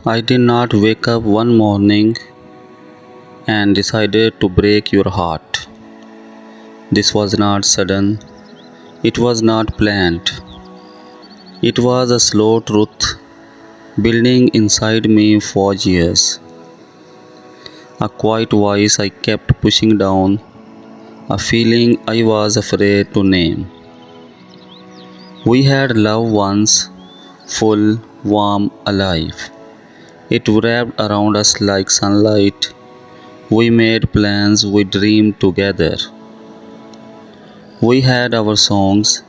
I did not wake up one morning and decided to break your heart. This was not sudden, it was not planned. It was a slow truth building inside me for years. A quiet voice I kept pushing down, a feeling I was afraid to name. We had love once, full, warm, alive. It wrapped around us like sunlight. We made plans, we dreamed together. We had our songs,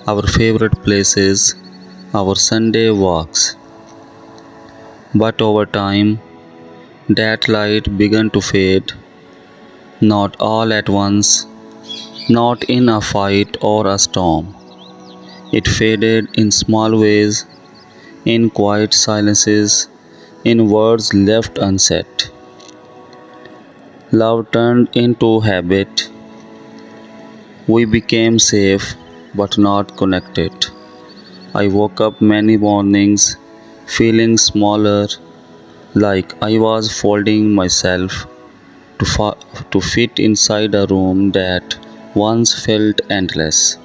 our favorite places, our Sunday walks. But over time, that light began to fade, not all at once, not in a fight or a storm. It faded in small ways, in quiet silences, in words left unsaid. Love turned into habit. We became safe but not connected. I woke up many mornings feeling smaller, like I was folding myself to fit inside a room that once felt endless.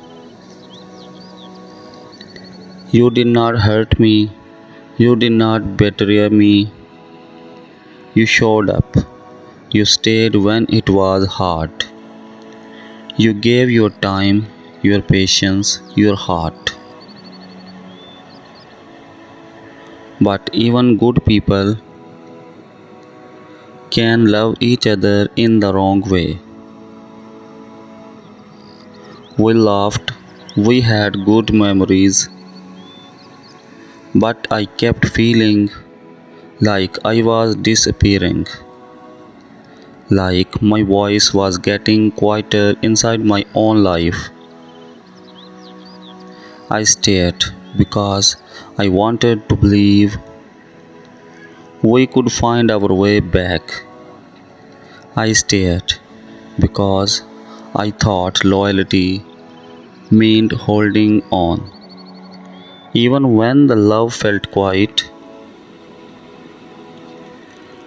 You did not hurt me, you did not betray me. You showed up, you stayed when it was hard. You gave your time, your patience, your heart. But even good people can love each other in the wrong way. We laughed, we had good memories, but I kept feeling like I was disappearing, like my voice was getting quieter inside my own life. I stayed because I wanted to believe we could find our way back. I stayed because I thought loyalty meant holding on. Even when the love felt quiet,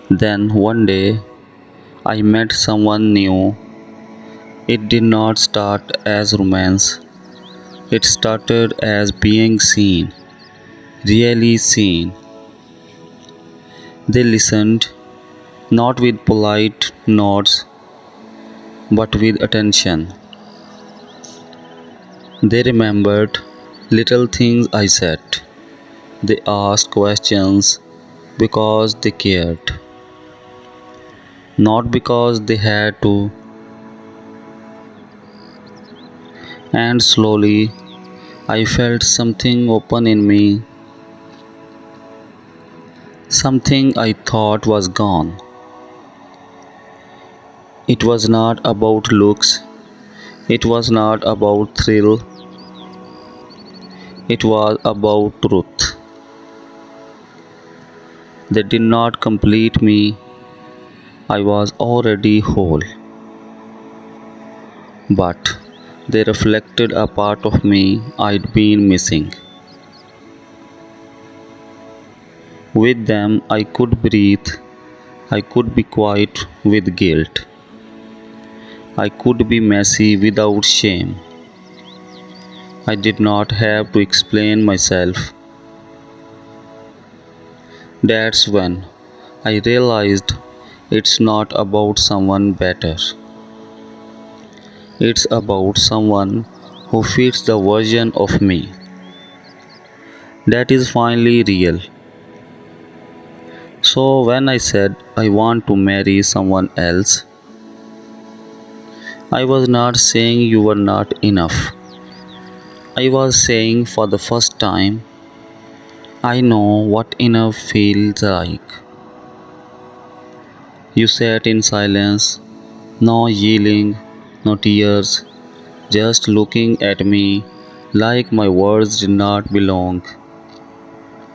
then one day I met someone new. It did not start as romance, it started as being seen, really seen. They listened, not with polite nods, but with attention. They remembered little things I said. They asked questions because they cared, not because they had to. And slowly, I felt something open in me, something I thought was gone. It was not about looks, it was not about thrill, it was about truth. They did not complete me, I was already whole. But they reflected a part of me I'd been missing. With them, I could breathe, I could be quiet with guilt, I could be messy without shame. I did not have to explain myself. That's when I realized it's not about someone better, it's about someone who fits the version of me that is finally real. So, when I said I want to marry someone else, I was not saying you were not enough. I was saying for the first time, I know what enough feels like. You sat in silence, no yelling, no tears, just looking at me like my words did not belong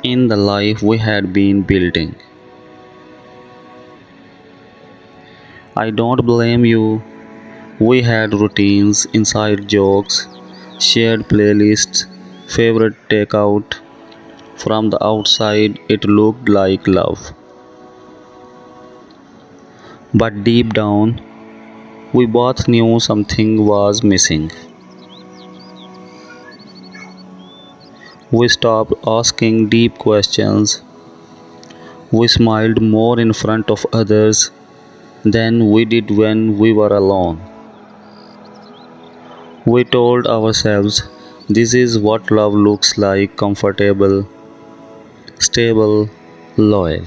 in the life we had been building. I don't blame you. We had routines, inside jokes, shared playlists, favorite takeout. From the outside, it looked like love. But deep down, we both knew something was missing. We stopped asking deep questions. We smiled more in front of others than we did when we were alone. We told ourselves this is what love looks like: comfortable, stable, loyal.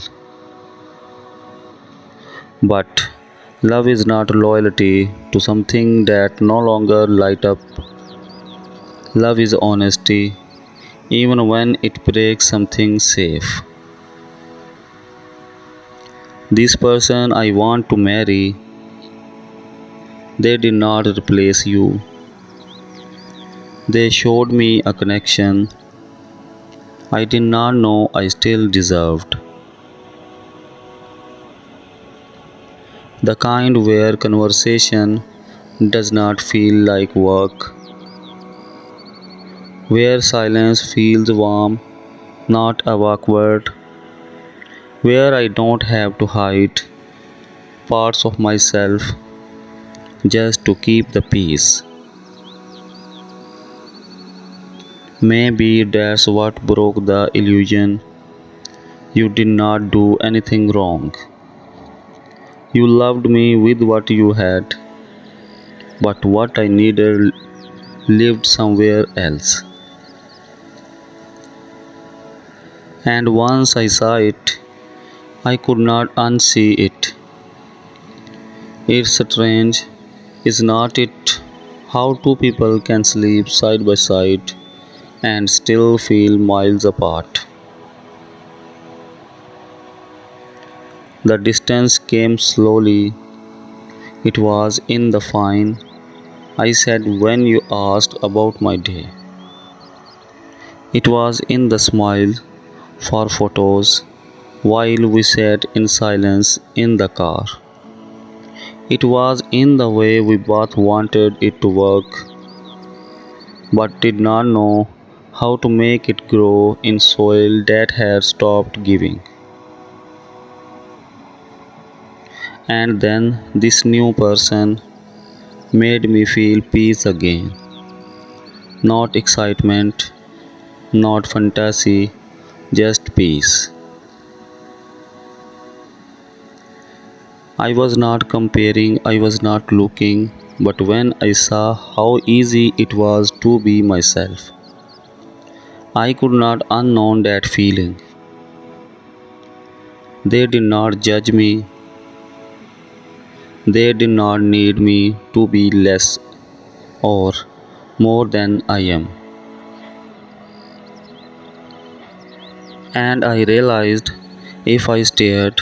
But love is not loyalty to something that no longer light up. Love is honesty, even when it breaks something safe. This person I want to marry, they did not replace you. They showed me a connection I did not know I still deserved. The kind where conversation does not feel like work, where silence feels warm, not awkward, where I don't have to hide parts of myself just to keep the peace. Maybe that's what broke the illusion. You did not do anything wrong. You loved me with what you had, but what I needed lived somewhere else. And once I saw it, I could not unsee it. It's strange, is not it, how two people can sleep side by side and still feel miles apart. The distance came slowly. It was in the fine I said when you asked about my day. It was in the smile for photos while we sat in silence in the car. It was in the way we both wanted it to work but did not know how to make it grow in soil that had stopped giving. And then this new person made me feel peace again. Not excitement, not fantasy, just peace. I was not comparing, I was not looking, but when I saw how easy it was to be myself, I could not unknown that feeling. They did not judge me, they did not need me to be less or more than I am. And I realized if I stayed,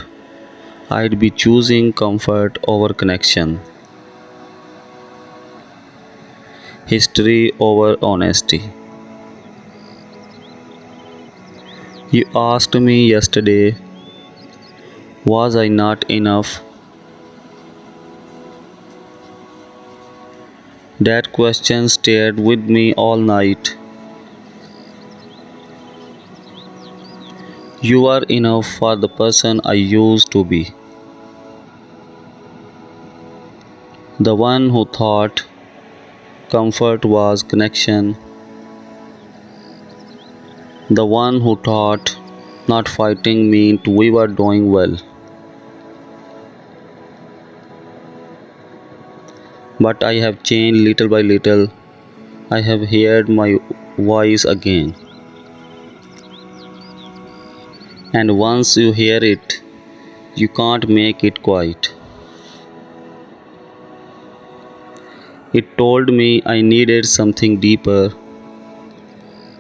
I'd be choosing comfort over connection, history over honesty. You asked me yesterday, was I not enough? That question stayed with me all night. You are enough for the person I used to be. The one who thought comfort was connection. The one who thought not fighting meant we were doing well. But I have changed little by little. I have heard my voice again. And once you hear it, you can't make it quiet. It told me I needed something deeper,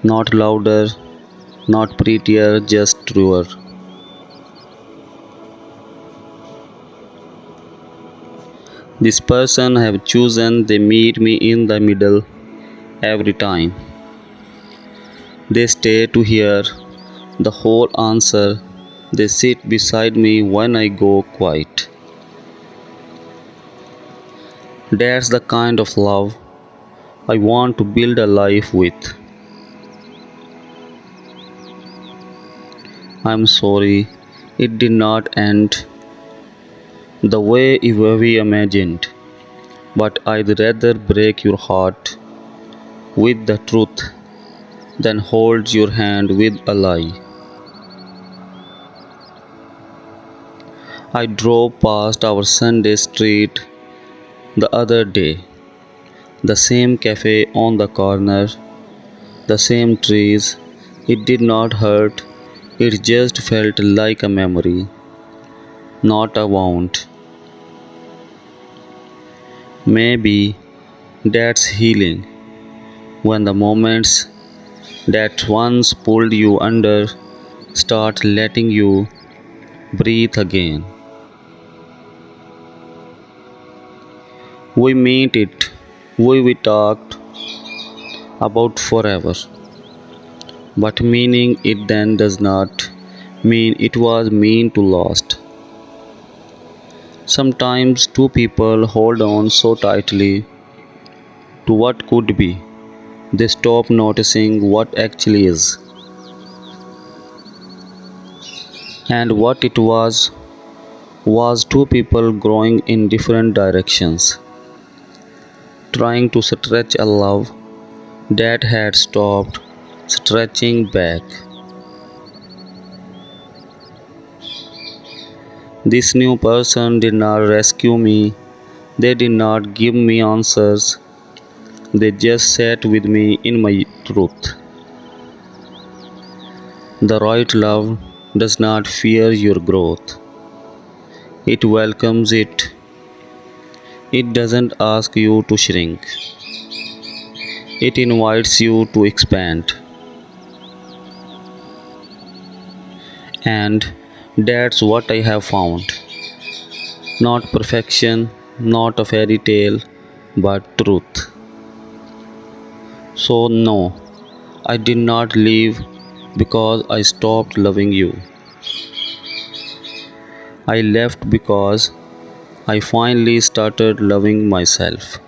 not louder, not prettier, just truer. This person I have chosen, they meet me in the middle every time. They stay to hear the whole answer. They sit beside me when I go quiet. That's the kind of love I want to build a life with. I'm sorry, it did not end the way we imagined, but I'd rather break your heart with the truth than hold your hand with a lie. I drove past our Sunday street the other day, the same cafe on the corner, the same trees. It did not hurt, it just felt like a memory, not a wound. Maybe that's healing, when the moments that once pulled you under start letting you breathe again. We meet it, we talked about forever, but meaning it then does not mean it was mean to last. Sometimes two people hold on so tightly to what could be, they stop noticing what actually is. And what it was two people growing in different directions, trying to stretch a love that had stopped stretching back. This new person did not rescue me, they did not give me answers, they just sat with me in my truth. The right love does not fear your growth, it welcomes it. It doesn't ask you to shrink, it invites you to expand. And that's what I have found. Not perfection, not a fairy tale, but truth. So, no, I did not leave because I stopped loving you. I left because I finally started loving myself.